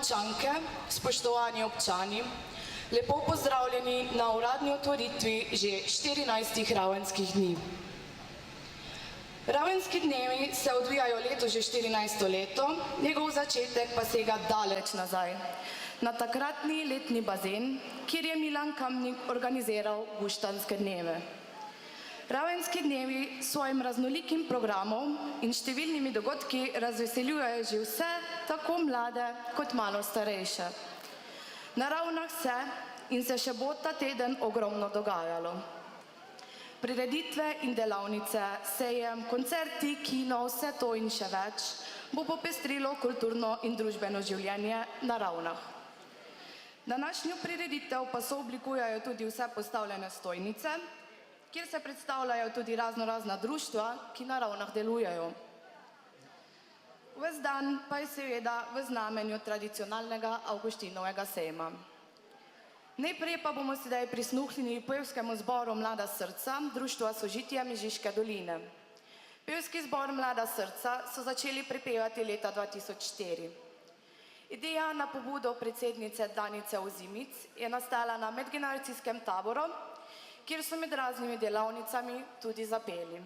občanke, spoštovani občani, lepo pozdravljeni na uradni otvoritvi že 14 Ravenskih dni. Ravenski dnevi se odvijajo leto že 14. leto, njegov začetek pa sega daleč nazaj, na takratni letni bazen, kjer je Milan Kamnik organiziral Guštanske dneve. Ravenski dnevi s svojim raznolikim programom in številnimi dogodki razveseljujejo že vse, tako mlade kot malo starejše. Na Ravnah se in se še bo ta teden ogromno dogajalo. Prireditve in delavnice, sejem, koncerti, kino, vse to in še več bo popestrilo kulturno in družbeno življenje na Ravnah. Današnjo prireditev pa sooblikujejo tudi vse postavljene stojnice, kjer se predstavljajo tudi raznorazna društva, ki na Ravnah delujejo. Ves dan pa je seveda v znamenju tradicionalnega Avgustinovega sejma. Najprej pa bomo sedaj prisluhnili pevskemu zboru Mlada srca Društva Sožitje Mežiške doline. Pevski zbor Mlada srca so začeli prepevati leta 2004. Ideja na pobudo predsednice Danice Ozimic je nastala na medgeneracijskem taboru, kjer so med raznimi delavnicami tudi zapeli.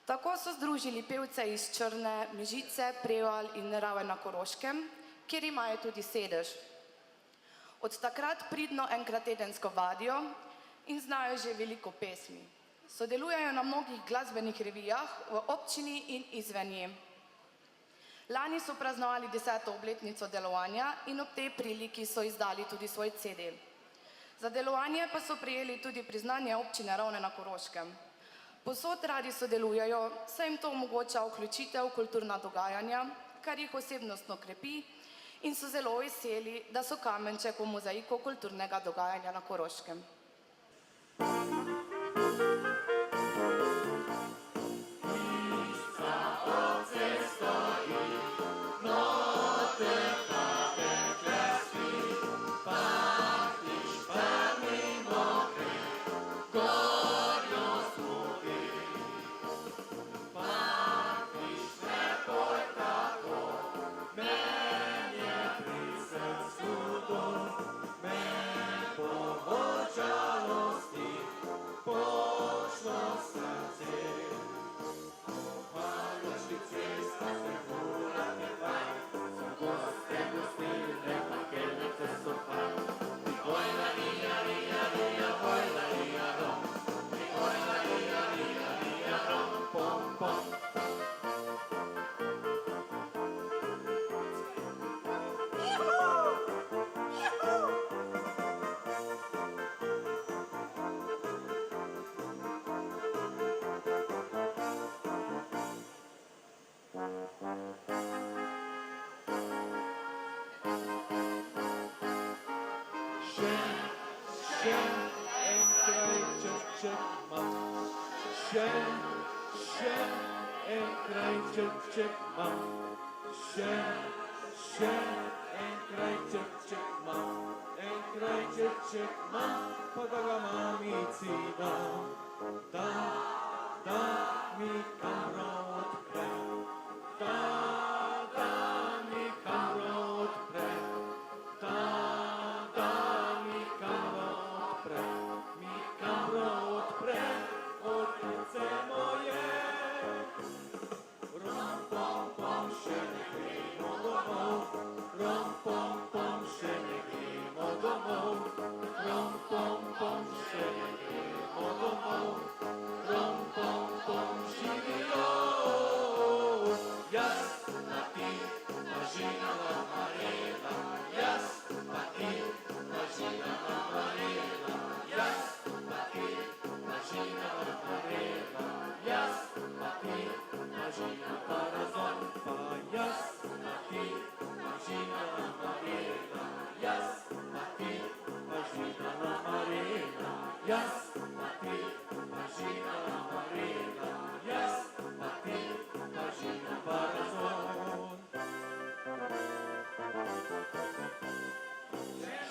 Tako so združili pevce iz Črne, Mežice, Prevalj in Raven na Koroškem, kjer imajo tudi sedež. Od takrat pridno enkrat tedensko vadijo in znajo že veliko pesmi. Sodelujejo na mnogih glasbenih revijah v občini in izven nje. Lani so praznovali 10. obletnico delovanja in ob tej priliki so izdali tudi svoj CD. Za delovanje pa so prejeli tudi priznanje občine Ravne na Koroškem. Povsod radi sodelujejo, saj jim to omogoča vključitev v kulturna dogajanja, kar jih osebnostno krepi, in so zelo veseli, da so kamenček v mozaiku kulturnega dogajanja na Koroškem.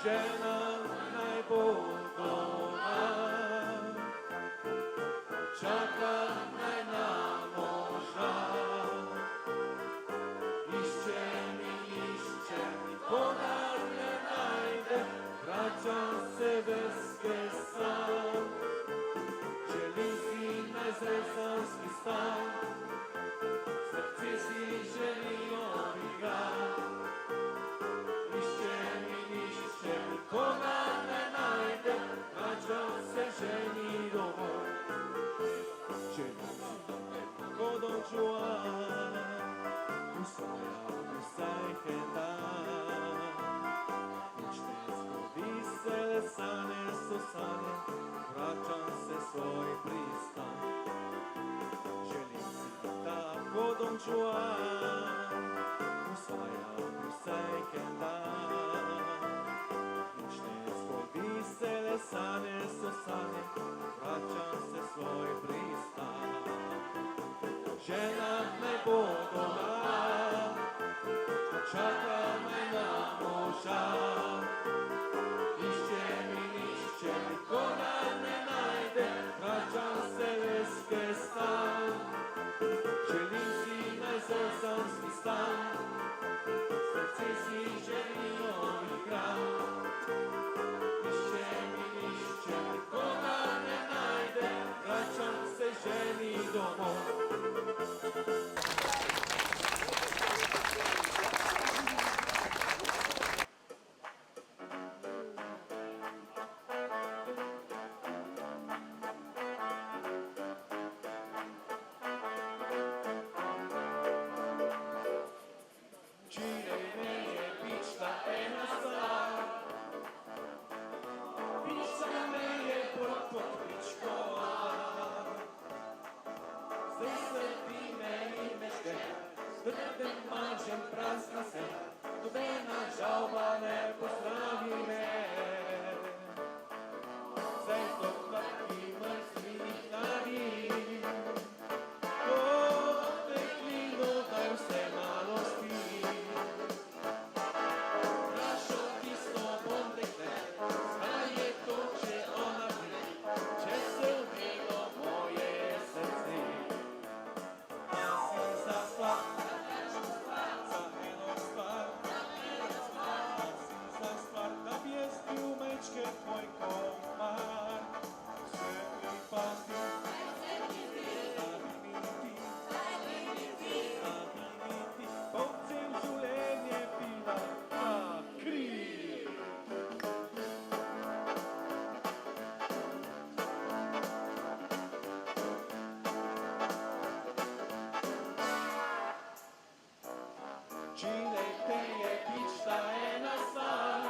Žena naj bo doma, čaka naj na moža. Išče mi, ko najzresanski stan, srce si želijo igrati. Iščem in iščem, nikoga ne najdem, vračam se ženi domov. Če nisem tako Don Juan, usvajam vsaj dan. Nič ne zgodi se, sane so sane, vračam se svoj pristan. Želim si tako Don Juan, usvajam vsaj dan. Nič ne zgodi se, sane so sane, vračam se svoj pristan. Žena ne bo doma, čaka me na moža. Iščem in iščem, nikoga ne najdem, vračam se leske stan. Želim si najzrsanski stan, srce si želijo igrati. Iščem in iščem, nikoga ne najdem, vračam se ženi domov. Včeraj me je pičila ena stvar, pičila me je pod pričkovala. Zdaj srdi me in me šče, s trdem mačem praskna se, nobena žalba ne pozdravi me. Zdaj so kratki mrzlinih nadim, kot peklino, daj vse malo spi. Vprašal tisto bom dekle, kaj je to, če ona gre, če se vdelo moje srce. Jaz si za stvar, za eno stvar, jaz si za stvar, da bi jaz bil mečke tvoj komar. Vse mi pa zdi, da bi mi ti, po cel življenje pila ta kri. Včeraj te je pičila ena stvar,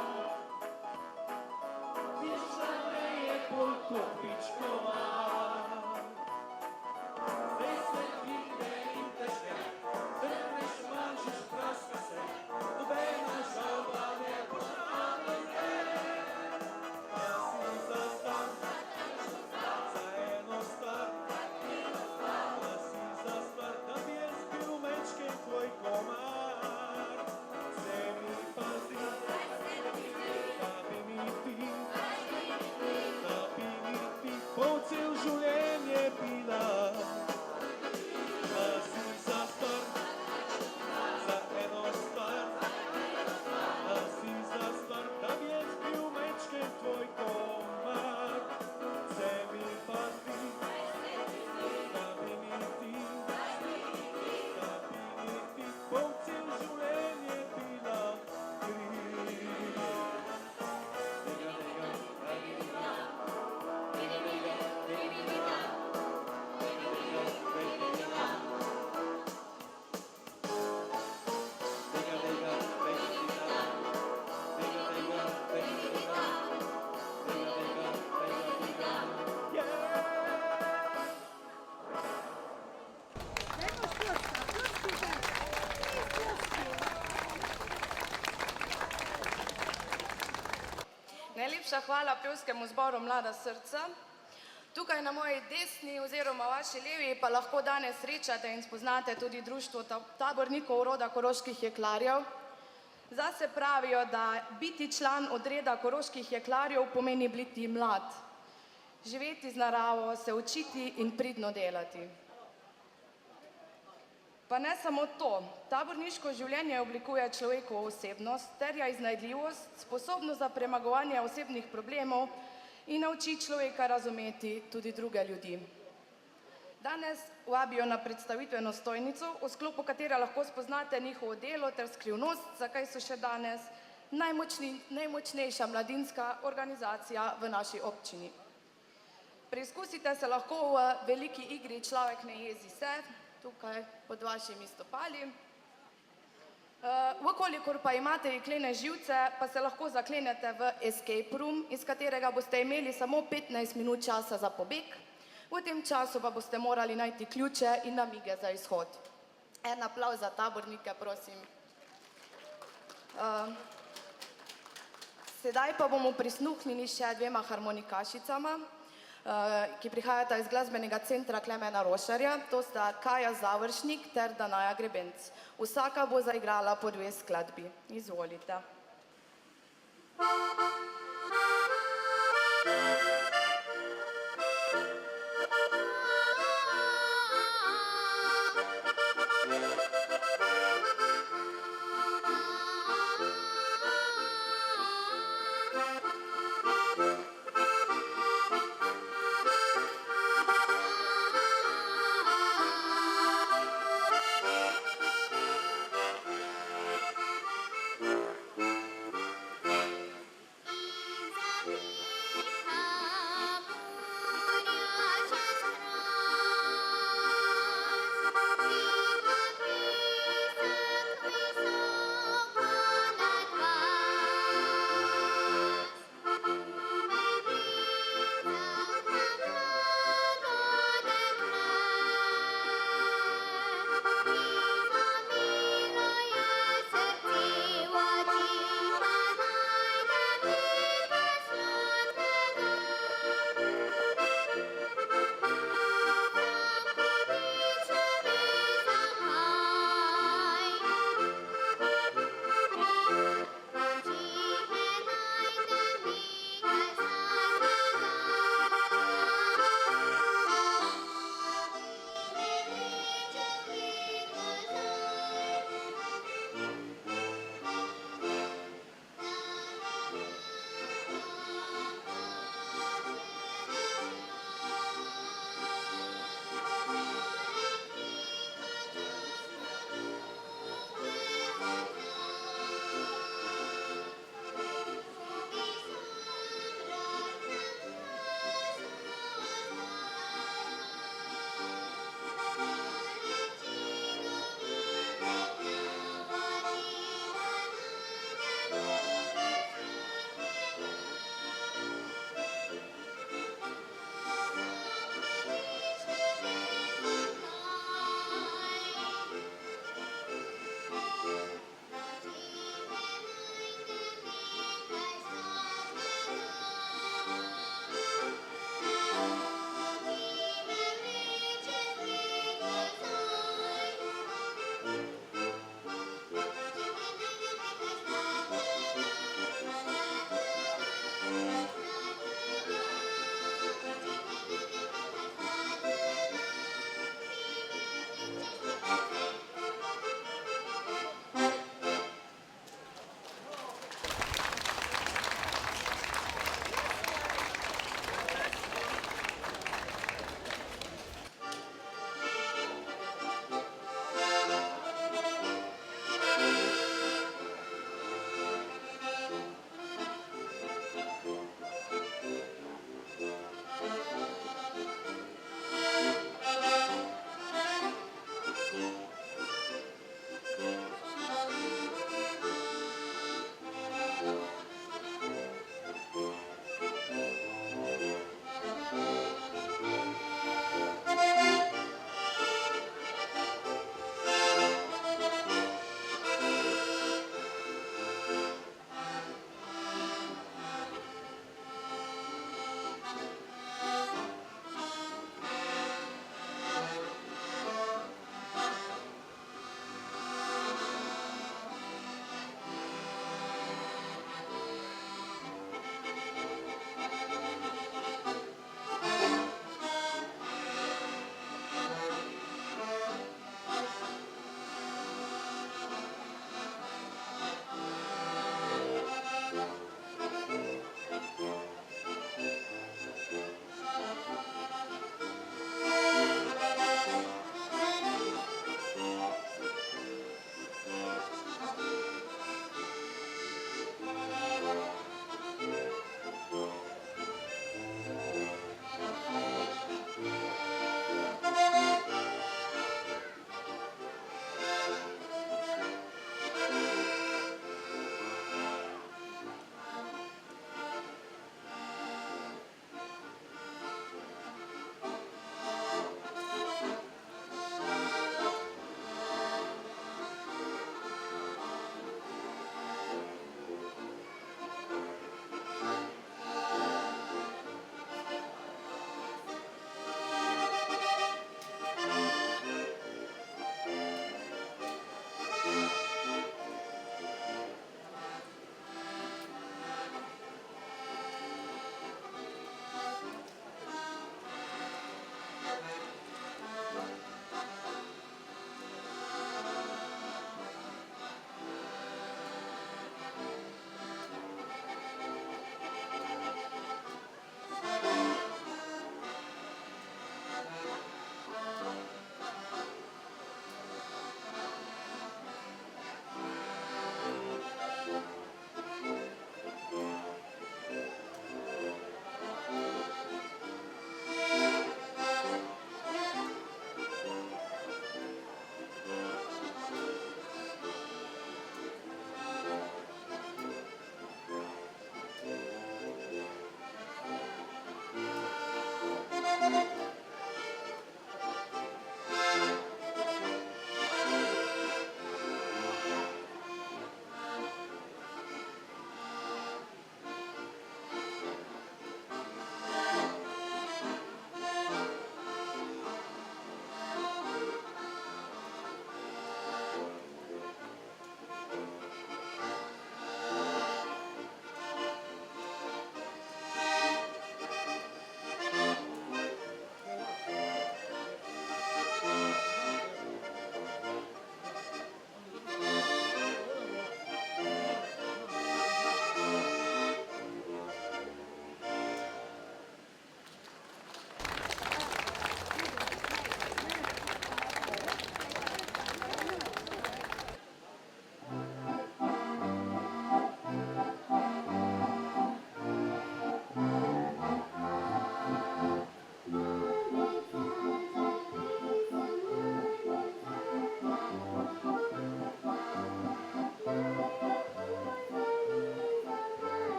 pičila me je bolj kot pičkovala. Zdaj se pride in te šče, trpneš, manjšiš, praska se, nobena žalba ne pozdravi me. Jaz si za stan, za eno stvar, jaz si za stvar, da bi jaz bil mečke tvoj komar. Se mi pa zdi, da bi mi ti, pol cel življenje pila. Jaz si za stvar, za eno stvar, jaz si za stvar, da bi jaz bil mečke tvoj komar. Se mi pa zdi, da bi mi ti, pol cel življenje pila kri. Najlepša hvala pevskemu zboru Mlada srca. Tukaj na moji desni oziroma vaši levi pa lahko danes srečate in spoznate tudi društvo tabornikov roda koroških jeklarjev. Zase pravijo, da biti član odreda koroških jeklarjev pomeni biti mlad, živeti z naravo, se učiti in pridno delati. Pa ne samo to, taborniško življenje oblikuje človekovo osebnost, terja iznajdljivost, sposobnost za premagovanje osebnih problemov in nauči človeka razumeti tudi druge ljudi. Danes vabijo na predstavitveno stojnico, v sklopu katere lahko spoznate njihovo delo ter skrivnost, zakaj so še danes najmočnejša mladinska organizacija v naši občini. Preizkusite se lahko v veliki igri Človek ne jezi se, tukaj pod vašimi stopali. Vkolikor pa imate jeklene živce, pa se lahko zaklenete v escape room, iz katerega boste imeli samo 15 minut časa za pobeg. V tem času pa boste morali najti ključe in namige za izhod. En aplavz za tabornike, prosim. Sedaj pa bomo prisluhnili še dvema harmonikašicama, ki prihajata iz glasbenega centra Klemena Rošarja, to sta Kaja Završnik ter Danaja Grebenc. Vsaka bo zaigrala po 2 skladbi. Izvolite. Iza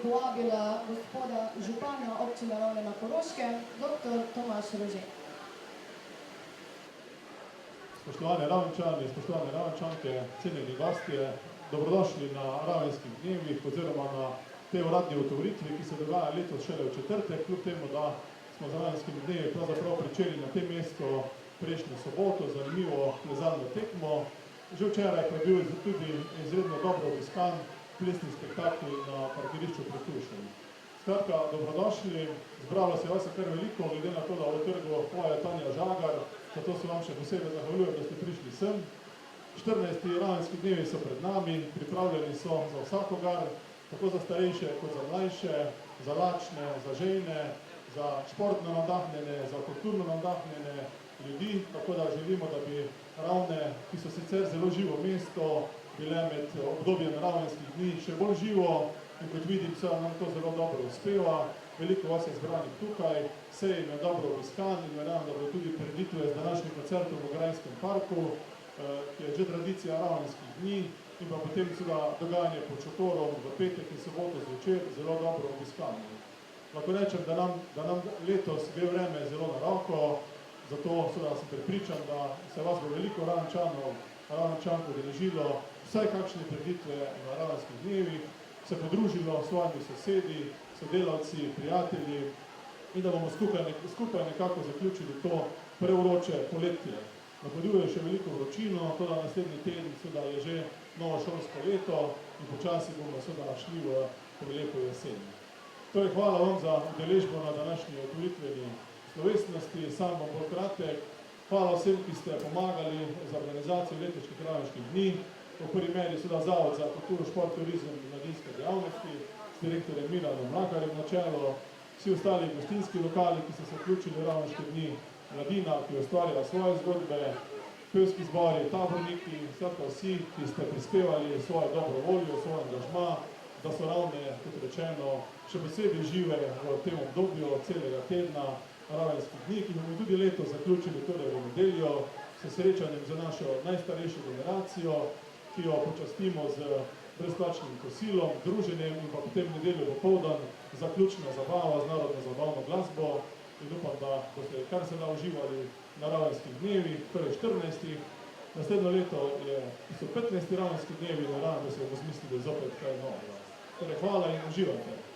povabila gospoda župana občine Ravne na Koroškem, dr. Tomaž Rože. Spoštovane Ravenčani, spoštovane Ravenčanke, cenjeni gostje, dobrodošli na Ravenskih dnevih oziroma na tej uradni otvoritvi, ki se dogaja letos šele v četrtek, kljub temu, da smo z Ravenskimi dnevi pravzaprav pričeli na tem mestu prejšnjo soboto, zanimivo plezalno tekmo. Že včeraj pa je bil tudi izredno dobro obiskan plesni spektakl na parkirišču pred Tušem. Skratka, dobrodošli, zbralo se vas je kar veliko, glede na to, da v trgu poje Tanja Žagar, zato se vam še posebej zahvaljujem, da ste prišli sem. 14. Ravenski dnevi so pred nami, pripravljeni so za vsakogar, tako za starejše kot za mlajše, za lačne, za žejne, za športno navdahnjene, za kulturno navdahnjene ljudi, tako da želimo, da bi Ravne, ki so sicer zelo živo mesto, bile med obdobjem Ravenskih dni še bolj živo in kot vidim, se nam to zelo dobro uspeva. Veliko vas je zbranih tukaj, sej je dobro obiskan in verjamem, da bo tudi prireditve z današnjim koncertom v Grajskem parku, ki je že tradicija Ravenskih dni in pa potem seveda dogajanje pod šotorom v petek in soboto zvečer zelo dobro obiskano. Lahko rečem, da nam letos gre vreme zelo na roko, zato seveda sem prepričan, da se vas bo veliko Ravenčank udeležilo vsaj kakšne prireditve na Ravenskih dnevih, se podružilo s svojimi sosedi, sodelavci, prijatelji in da bomo skupaj nekako zaključili to prevroče poletje. Napoveduje še veliko vročino, to da naslednji teden seveda je že novo šolsko leto in počasi bomo seveda šli v prelepo jesen. Torej, hvala vam za udeležbo na današnji otvoritveni slovesnosti, sam bom bolj kratek. Hvala vsem, ki ste pomagali za organizacijo letošnjih Ravenskih dni. V prvi meri seveda Zavod za kulturo, šport, turizem in mladinske dejavnosti s direktorjem Milanom Mlakarjem na čelu, vsi ostali gostinski lokali, ki so se vključili v Ravenske dni, mladina, ki ustvarja svoje zgodbe, pevski zbori, taborniki, skratka vsi, ki ste prispevali svojo dobro voljo, svoj angažma, da so Ravne, kot rečeno, še posebej žive v tem obdobju celega tedna Ravenskih dni, ki bomo tudi letos zaključili torej v nedeljo s srečanjem za našo najstarejšo generacijo, ki jo počastimo z brezplačnim kosilom, druženjem in pa potem nedeljo popoldan zaključna zabava z narodno zabavno glasbo in upam, da boste kar se da uživali na Ravenskih dnevih, torej 14. Naslednjo leto so 15. Ravenski dnevi in verjamem, da se bomo zmislili zopet kaj novega. Torej, hvala in uživajte.